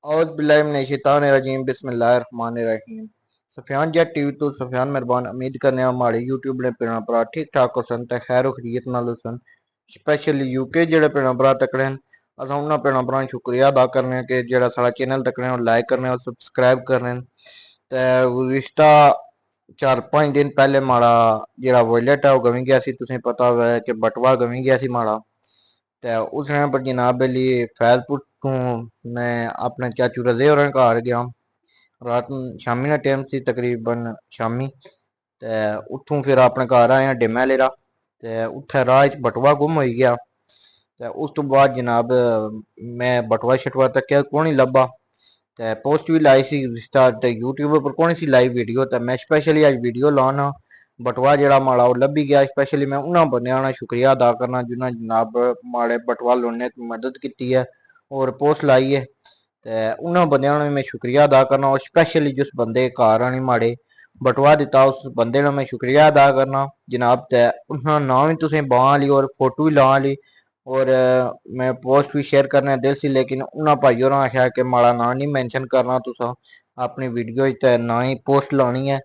औज़ बिल्लाहि मिनश शैतानिर रजीम बिस्मिल्लाहिर रहमानिर रहीम। सफियान जट टीवी तो सफियान मेहरबान उम्मीद करने हमारे यूट्यूब ने भैन भरा ठीक ठाक होसन ते खैर खरीत नाल होसन। स्पैशली यूके जेह्ड़े भैन भरा तकड़े न अस उन्होंने भैन भरा शुक्रिया अदा करने कि जेह्ड़ा साढ़ा चैनल तकड़े और लाइक करने और सब्सक्राइब करने ते गुज़िश्ता 4-5 दिन पहले माड़ा जेह्ड़ा वॉलेट है वो गवी गया सी। तुसें पता होवे कि बटवा गवी गया सी माड़ा ते उस टाइम पर जनाब बेली फैजपुर तो मैं अपने चाचू रजे होरें घर गया रात शामी का टाइम सी तकरीबन शामी ते उत्थों फिर अपने घर आया डिमै लेरा ते उत्थे राह च बटुआ गुम हो गया। ते उस तो बाद जनाब मैं बटुआ शटुआ तक्या कोई नहीं लब्भा ते पोस्ट भी लाई सी स्टार ते यूट्यूब पर कोई सी लाई वीडियो ते मैं स्पेशली अज वीडियो लाना बटुआ जेह्ड़ा माड़ा ओह् लब्भी गया। स्पेशली मैं उन्होंने बंदियां दा शुक्रिया अदा करना जिन्होंने जनाब माड़े बटुआ लुनने च मदद की है और पोस्ट लाई है। ते उन्होंने बंदियां दा मैं शुक्रिया अदा करना और स्पेशली जिस बंदे घर आनी माड़े बटुआ दिता उस बंदे का मैं शुक्रिया अदा करना जनाब। ते उन्होंने नाम भी तुसें बां ली और फोटो भी लां ली और मैं पोस्ट भी शेयर करने दिल सी लेकिन उन्होंने भाई होरें आखेआ कि माड़ा नां नहीं मैंशन करना तुसां अपनी वीडियो ते ना ही पोस्ट लानी है।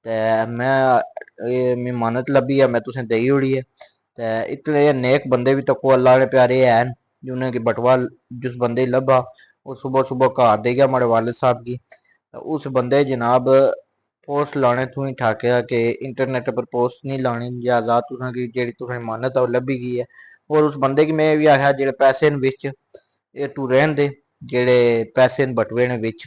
ते मैं मानत लब्भी है मैं तुसें देई ओड़ी है। ते इतने नेक बंदे भी तको अल्लाह दे प्यारे हैन जिन्हें कि बटुआ जिस बंदे लब्भा वो सुबह सुबह घर दे गया माड़े वालिद साहब की। उस बंदे जनाब पोस्ट लाने तू ही ठाकेआ कि इंटरनेट पर पोस्ट नहीं लानी ज्यादा तुसें की जेह्ड़ी तुसें मानत है वो लब्भी गई है। और उस बंदे की मैं भी आखेआ जेह्ड़े पैसे न बिच एह् तू रैहन दे जेह्ड़े पैसे न बटुए न बिच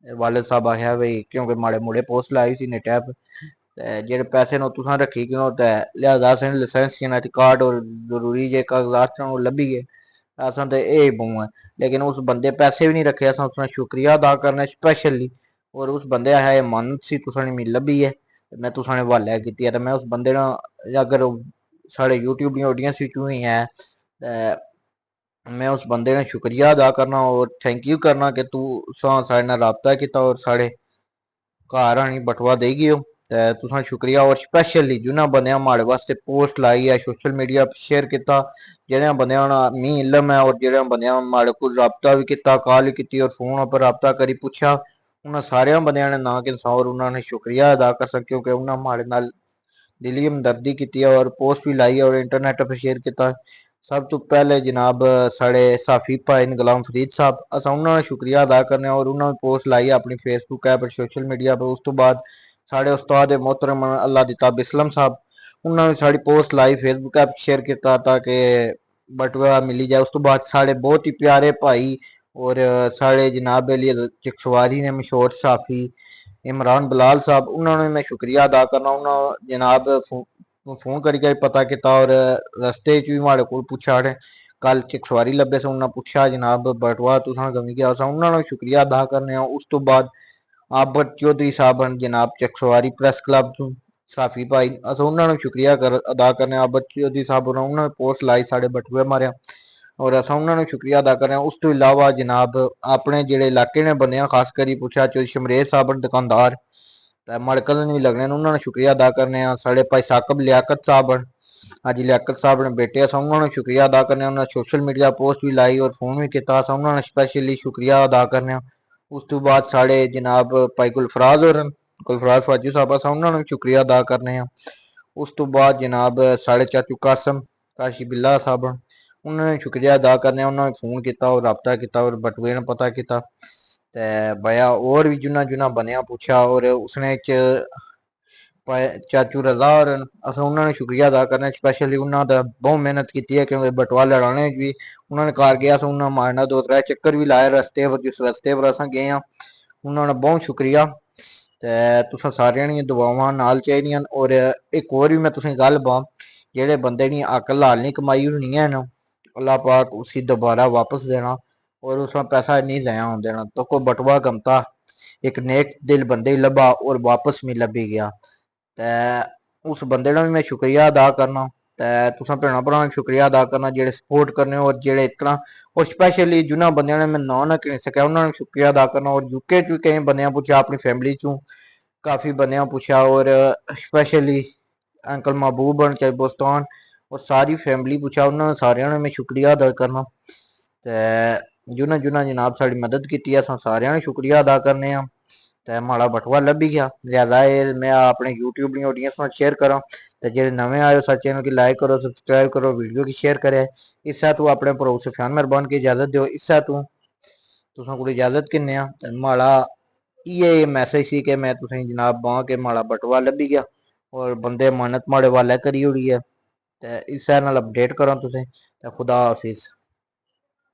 वालिद साहब आखेआ भाई क्योंकि माड़े मुड़े पोस्ट लाई सी नेटै पर ते जेह्ड़े पैसे न तुसां रक्खी गिनो ते लिहाजा असें लाइसेंस कार्ड और जरूरी जे कागजात न ओह् लब्भी गे असां ते एह् बौं है। लेकिन उस बंदे पैसे भी नहीं रखे असां उसदा शुक्रिया अदा करना स्पेशली और उस बंदे आखेआ एह् मानत सी तुसां मिगी लब्भी है ते मैं तुसां दे हवाले कीती है। ते मैं उस बंदे ना अगर साढ़े यूट्यूब दी ऑडियंस विचों ही है ते मैं उस बंदे ने शुक्रिया अदा करना और थैंक यू करना कि तू साढ़े नाल राबता कीता और साढ़े घर आनी बटुआ देई गियो ते तुसां शुक्रिया। और स्पेशली जिन्होंने बंदेयां माड़े वास्ते पोस्ट लाई है सोशल मीडिया पर शेयर किया जेह्ड़े बंदेयां मी इलम है और जेह्ड़े बंदेयां माड़े कोल राबता भी किया कॉल भी की और फोन पर राबता करी पुच्छा उन्होंने सारे बंदेयां ने नां गिनसा और उन्होंने शुक्रिया अदा कर सक क्योंकि उन्होंने माड़े नाल दिली हमदर्दी की है और पोस्ट भी लाई और इंटरनेट पर शेयर किया। सब तो पहले जनाब साढ़े साफी भाई न गुलाम फरीद साहब अस उन्होंने शुक्रिया अदा करने और उन्होंने पोस्ट लाई अपनी फेसबुक ऐप पर सोशल मीडिया पर। उस तो बाद साढ़े उस्ताद मोहतरम अल्लाह दिता बिस्लम साहब उन्होंने साड़ी पोस्ट लाई फेसबुक ऐप शेयर किया ताकि बटुआ मिली जाए। उस तो बाद साढ़े बहुत ही प्यारे भाई और साढ़े जनाब लिए चिकसवारी ने मशहूर साफी इमरान बलाल साहब उन्होंने मैं शुक्रिया अदा करना उन्होंने जनाब फोन करके पता किया और रस्ते च भी माड़े को पुछा कल चिकसवारी लब्भे से उन्होंने पूछा जनाब बटुआ तुसां गमी गया उन्होंने शुक्रिया अदा करने। उस तो बाद आबद चौधरी साहब जनाब चकसवारी प्रेस क्लब तो साफी भाई अस उन्होंने शुक्रिया अदा करने आबद चौधरी साहब उन्होंने पोस्ट लाई साढ़े बटुए मारे और अस उन्होंने शुक्रिया अदा करें। उस तो इलावा जनाब अपने जेह्ड़े इलाके ने बंदे खास करी पुछा चौधरी शमरेज साहब दुकानदार ते माड़े कदन भी लगने उन्होंने शुक्रिया अदा करने साढ़े भाई साकब लियाकत साहब अज लियाकत साहब ने बेटे अस उन्होंने शुक्रिया अदा करने उन्होंने सोशल मीडिया पोस्ट भी लाई और फोन भी किया अस उन्होंने स्पेशली शुक्रिया अदा करने। उस तो बाद साढ़े जनाब भाई गुलफराज होर गुलफराज फाजू साहब अस उन्होंने भी शुक्रिया अदा करने। उस तो बाद जनाब साढ़े चाचू कासम काशी बिल्ला साहब उन्होंने शुक्रिया अदा करने उन्होंने फोन किया और राबता किया और बटुए ने पता किया ते बया और भी जुना जुना बनिया पूछा और उसने चाचू रजा और अस उन्होंने शुक्रिया अदा करने स्पेशली उन्होंने बहुत मेहनत की है क्योंकि बटुआ लड़ाने भी उन्होंने घर गया उन्होंने मारना 2-3 चक्कर भी लाए रस्ते पर जिस रस्ते पर अस गए हाँ उन्होंने बहुत शुक्रिया ते तुसां सारियां दी दुआवां नाल चाहिदियां और एक और भी मैं तुसें गल बां जेह्ड़े बंदे दी अकल हाल नहीं कमाई होनी है ना अल्लाह पाक उसी दोबारा वापस देना और उसका पैसा नहीं ज़ाया होने देना। तो को बटुआ गमता एक नेक दिल बंदे लब्भा और वापस मिल लब्भी गया ते उस बंदे का भी मैं शुक्रिया अदा करना ते तुसां भैनां भरावां शुक्रिया अदा करना जेह्ड़े सपोर्ट करने और जेह्ड़े इतना और स्पेशली जिन्होंने बंदे ने मैं नां ना गिनी सकेआ उन्होंने शुक्रिया अदा करना और यूके च कई बंदे पुछा अपनी फैमिली चों काफ़ी बंदे पुछा और स्पेशली अंकल महबूब न चाहे बोस्तान और सारी फैमिली पुछा उन्होंने सारे मैं शुक्रिया अदा करना ते जिन्होंने जिन्होंने जनाब साड़ी मदद की है असां सारियां दा शुक्रिया अदा करने आ। ते माड़ा बटवा लभी गया, लिहाजा मैं अपने यूट्यूब दी ऑडियंस नाल शेयर करां ते जेह्ड़े नमें आए हो चैनल की लाइक करो, सब्सक्राइब करो, वीडियो की शेयर करे। इस्सै तू अपने भ्राऊ सुफियान मेहरबान की इजाजत दो। इस्सै तू तुसां कोल इजाजत किन्ने आ ते माड़ा इयै मैसेज सी कि मैं तुसें जनाब बां के माड़ा बटवा लभी गया और बंदे मानत माड़े वाले करी ओड़ी है ते इस्सै नाल अपडेट करां तुसें ते खुदा हाफिज।